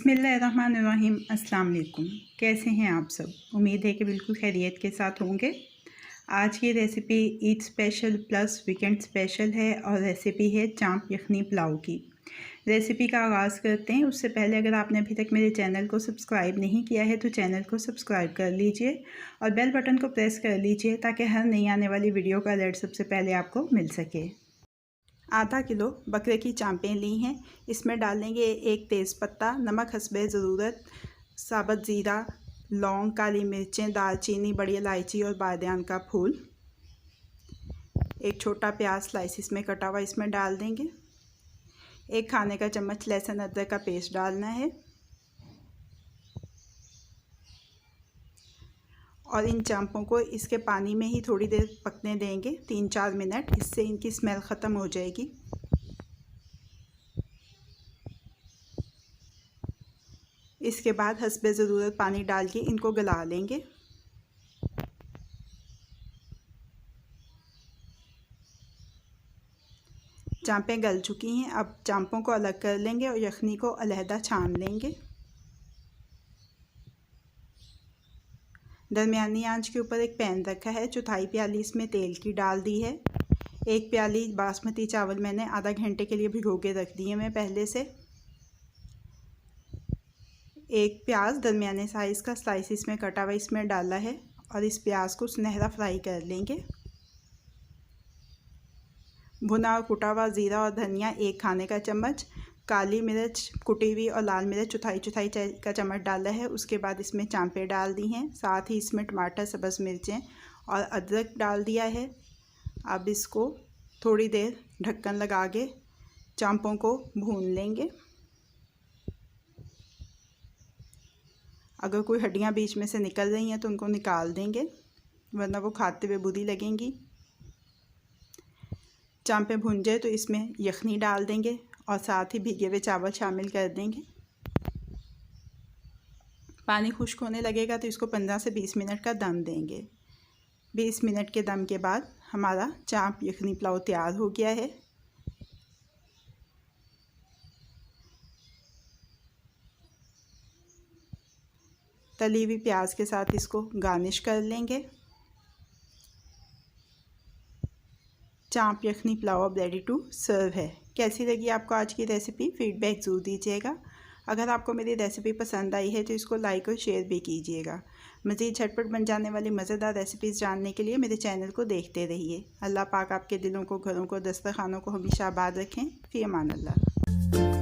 बिस्मिल्लाहिर्रहमानिर्रहीम। अस्सलाम वालेकुम। कैसे हैं आप सब? उम्मीद है कि बिल्कुल खैरियत के साथ होंगे। आज की recipe Eid special plus weekend special है और रेसिपी है चांप यखनी पुलाव की। रेसिपी का आगाज़ करते हैं। उससे पहले अगर आपने अभी तक मेरे चैनल को सब्सक्राइब नहीं किया है तो चैनल को सब्सक्राइब कर लीजिए और बेल बटन को प्रेस कर लीजिए ताकि हर नई आने वाली वीडियो का अलर्ट सबसे पहले आपको मिल सके। आधा किलो बकरे की चांपें ली हैं। इसमें डालेंगे एक तेज़पत्ता, नमक हस्बे ज़रूरत, साबुत ज़ीरा, लौंग, काली मिर्चें, दालचीनी, बड़ी इलायची और बादियान का फूल। एक छोटा प्याज स्लाइसिस में कटा हुआ इसमें डाल देंगे। एक खाने का चम्मच लहसुन अदरक का पेस्ट डालना है और इन चांपों को इसके पानी में ही थोड़ी देर पकने देंगे, 3-4 मिनट। इससे इनकी स्मेल ख़त्म हो जाएगी। इसके बाद हस्बे ज़रूरत पानी डाल के इनको गला लेंगे। चांपें गल चुकी हैं। अब चांपों को अलग कर लेंगे और यखनी को अलहदा छान लेंगे। दरमियानी आंच के ऊपर एक पैन रखा है। चौथाई प्याली इसमें तेल की डाल दी है। एक प्याली बासमती चावल मैंने आधा घंटे के लिए भिगो के रख दिए मैं पहले से। एक प्याज दरमियाने साइज़ का स्लाइसिस में कटा हुआ इसमें डाला है और इस प्याज को सुनहरा फ्राई कर लेंगे। भुना और कुटा हुआ ज़ीरा और धनिया एक खाने का चम्मच, काली मिर्च कुटी हुई और लाल मिर्च चौथाई चाय का चम्मच डाला है। उसके बाद इसमें चांपें डाल दी हैं। साथ ही इसमें टमाटर, सब्ज़ मिर्चें और अदरक डाल दिया है। अब इसको थोड़ी देर ढक्कन लगा के चांपों को भून लेंगे। अगर कोई हड्डियां बीच में से निकल रही हैं तो उनको निकाल देंगे, वरना वो खाते हुए बुरी लगेंगी। चांपें भून जाए तो इसमें यखनी डाल देंगे और साथ ही भीगे हुए चावल शामिल कर देंगे। पानी खुश्क होने लगेगा तो इसको 15 से 20 मिनट का दम देंगे। 20 मिनट के दम के बाद हमारा चांप यखनी पुलाव तैयार हो गया है। तली हुई प्याज के साथ इसको गार्निश कर लेंगे। चांप यखनी पुलाव अब रेडी टू सर्व है। कैसी लगी आपको आज की रेसिपी? फीडबैक ज़रूर दीजिएगा। अगर आपको मेरी रेसिपी पसंद आई है तो इसको लाइक और शेयर भी कीजिएगा। मज़ीद झटपट बन जाने वाली मज़ेदार रेसिपीज़ जानने के लिए मेरे चैनल को देखते रहिए। अल्लाह पाक आपके दिलों को, घरों को, दस्तरखानों को हमेशा आबाद रखें। फ़ी अमान अल्लाह।